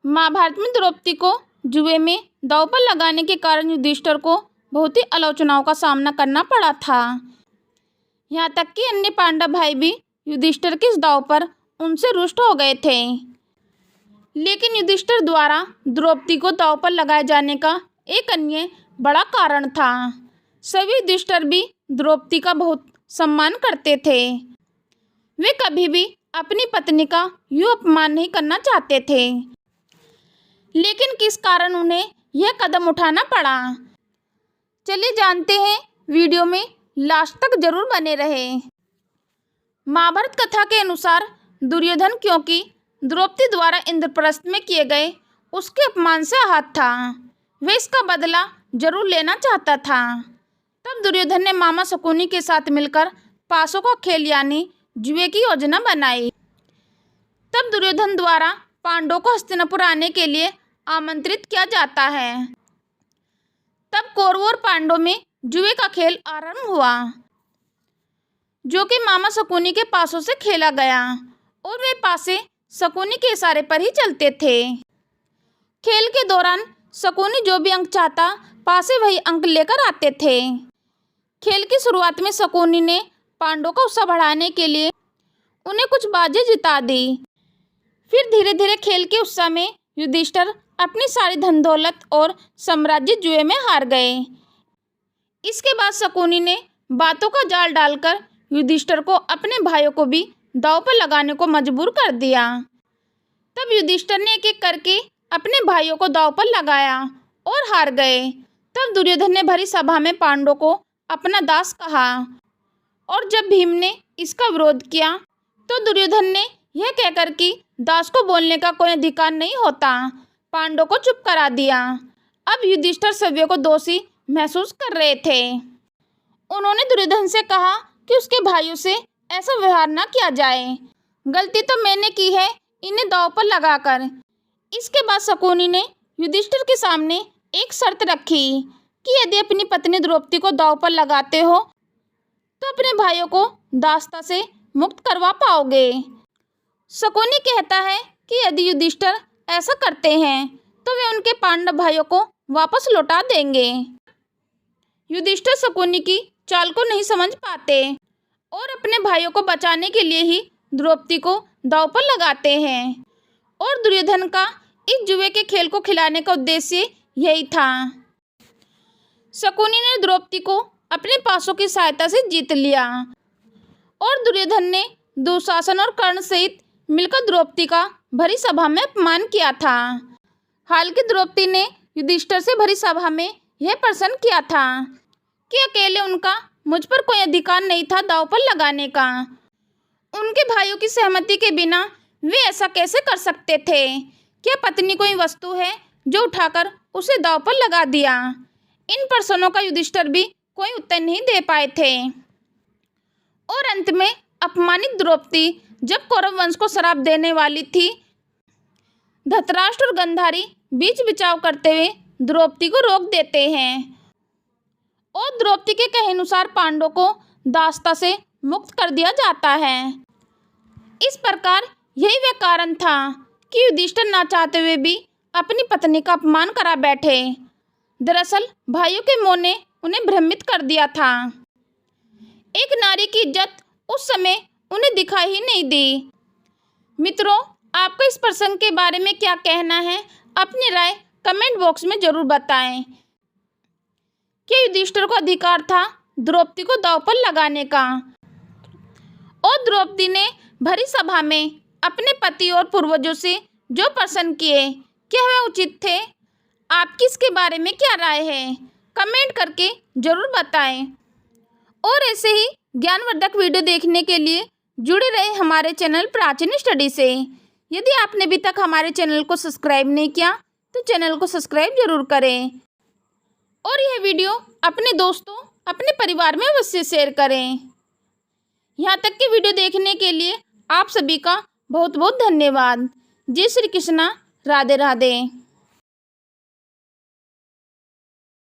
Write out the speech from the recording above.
महाभारत में द्रौपदी को जुए में दांव पर लगाने के कारण युधिष्ठिर को बहुत ही आलोचनाओं का सामना करना पड़ा था। यहाँ तक कि अन्य पांडव भाई भी युधिष्ठिर के इस दांव पर उनसे रुष्ट हो गए थे। लेकिन युधिष्ठिर द्वारा द्रौपदी को दांव पर लगाए जाने का एक अन्य बड़ा कारण था। सभी युधिष्ठिर भी द्रौपदी का बहुत सम्मान करते थे। वे कभी भी अपनी पत्नी का यूं अपमान नहीं करना चाहते थे। लेकिन किस कारण उन्हें यह कदम उठाना पड़ा, चलिए जानते हैं। वीडियो में लास्ट तक जरूर बने रहें। महाभारत कथा के अनुसार दुर्योधन क्योंकि द्रौपदी द्वारा इंद्रप्रस्थ में किए गए उसके अपमान से आहत था, वह इसका बदला जरूर लेना चाहता था। तब दुर्योधन ने मामा शकुनी के साथ मिलकर पासों का खेल यानी जुए की योजना बनाई। तब दुर्योधन द्वारा पांडवों को हस्तिनापुर आने के लिए आमंत्रित किया जाता है। तब कौरवों और पांडवों में जुए का खेल आरंभ हुआ, जो कि मामा शकुनी के पासों से खेला गया और वे पासे शकुनी के इशारे पर ही चलते थे। खेल के दौरान शकुनी जो भी अंक चाहता पासे वही अंक लेकर आते थे। खेल की शुरुआत में शकुनी ने पांडवों का उत्साह बढ़ाने के लिए उन्हें कुछ बाजी जिता दी। फिर धीरे धीरे खेल के उत्साह में युधिष्ठिर अपनी सारी धन दौलत और साम्राज्य जुए में हार गए। इसके बाद शकुनी ने बातों का जाल डालकर युधिष्ठिर को अपने भाइयों को भी दांव पर लगाने को मजबूर कर दिया। तब युधिष्ठिर ने एक एक करके अपने भाइयों को दांव पर लगाया और हार गए। तब दुर्योधन ने भरी सभा में पांडवों को अपना दास कहा और जब भीम ने इसका विरोध किया तो दुर्योधन ने यह कहकर कि दास को बोलने का कोई अधिकार नहीं होता, पांडवों को चुप करा दिया। अब युधिष्ठिर सभी को दोषी महसूस कर रहे थे। उन्होंने दुर्योधन से कहा कि उसके भाइयों से ऐसा व्यवहार न किया जाए, गलती तो मैंने की है इन्हें दांव पर लगाकर। इसके बाद शकुनी ने युधिष्ठिर के सामने एक शर्त रखी कि यदि अपनी पत्नी द्रौपदी को दांव पर लगाते हो तो अपने भाइयों को दासता से मुक्त करवा पाओगे। शकुनी कहता है कि यदि युधिष्ठिर ऐसा करते हैं तो वे उनके पांडव भाइयों को वापस लौटा देंगे। युधिष्ठिर शकुनी की चाल को नहीं समझ पाते और अपने भाइयों को बचाने के लिए ही द्रौपदी को दांव पर लगाते हैं। और दुर्योधन का इस जुए के खेल को खिलाने का उद्देश्य यही था। शकुनी ने द्रौपदी को अपने पासों की सहायता से जीत लिया और दुर्योधन ने दुशासन और कर्ण सहित मिलकर द्रौपदी का भरी सभा में अपमान किया था। हालांकि द्रौपदी ने युधिष्ठिर से भरी सभा में यह प्रश्न किया था कि अकेले उनका मुझ पर कोई अधिकार नहीं था दांव पर लगाने का। उनके भाइयों की सहमति के बिना वे ऐसा कैसे कर सकते थे? क्या पत्नी कोई वस्तु है जो उठाकर उसे दांव पर लगा दिया? इन प्रश्नों का युधिष्ठिर भी कोई उत्तर नहीं दे पाए थे। और अंत में अपमानित द्रौपदी जब कौरव वंश को श्राप देने वाली थी, धृतराष्ट्र और गांधारी बीच बिचाव करते हुए द्रौपदी को रोक देते हैं और द्रौपदी के कहे अनुसार पांडवों को दासता से मुक्त कर दिया जाता है। इस प्रकार यही वह कारण था कि युधिष्ठिर ना चाहते हुए भी अपनी पत्नी का अपमान करा बैठे। दरअसल भाइयों के मोह ने उन्हें भ्रमित कर दिया था। एक नारी की इज्जत उस समय उन्हें दिखाई ही नहीं दी। मित्रों, आपको इस प्रसंग के बारे में क्या कहना है? अपनी राय कमेंट बॉक्स में जरूर बताएं। क्या युधिष्ठिर को अधिकार था द्रौपदी को दांव पर लगाने का? और द्रौपदी ने भरी सभा में अपने पति और पूर्वजों से जो प्रश्न किए, क्या वह उचित थे? आपकी इसके बारे में क्या राय है? कमेंट करके जरूर बताएं। और ऐसे ही ज्ञानवर्धक वीडियो देखने के लिए जुड़े रहे हमारे चैनल प्राचीन स्टडी से। यदि आपने अभी तक हमारे चैनल को सब्सक्राइब नहीं किया तो चैनल को सब्सक्राइब जरूर करें और यह वीडियो अपने दोस्तों, अपने परिवार में अवश्य शेयर करें। यहाँ तक कि वीडियो देखने के लिए आप सभी का बहुत बहुत धन्यवाद। जय श्री कृष्णा, राधे राधे।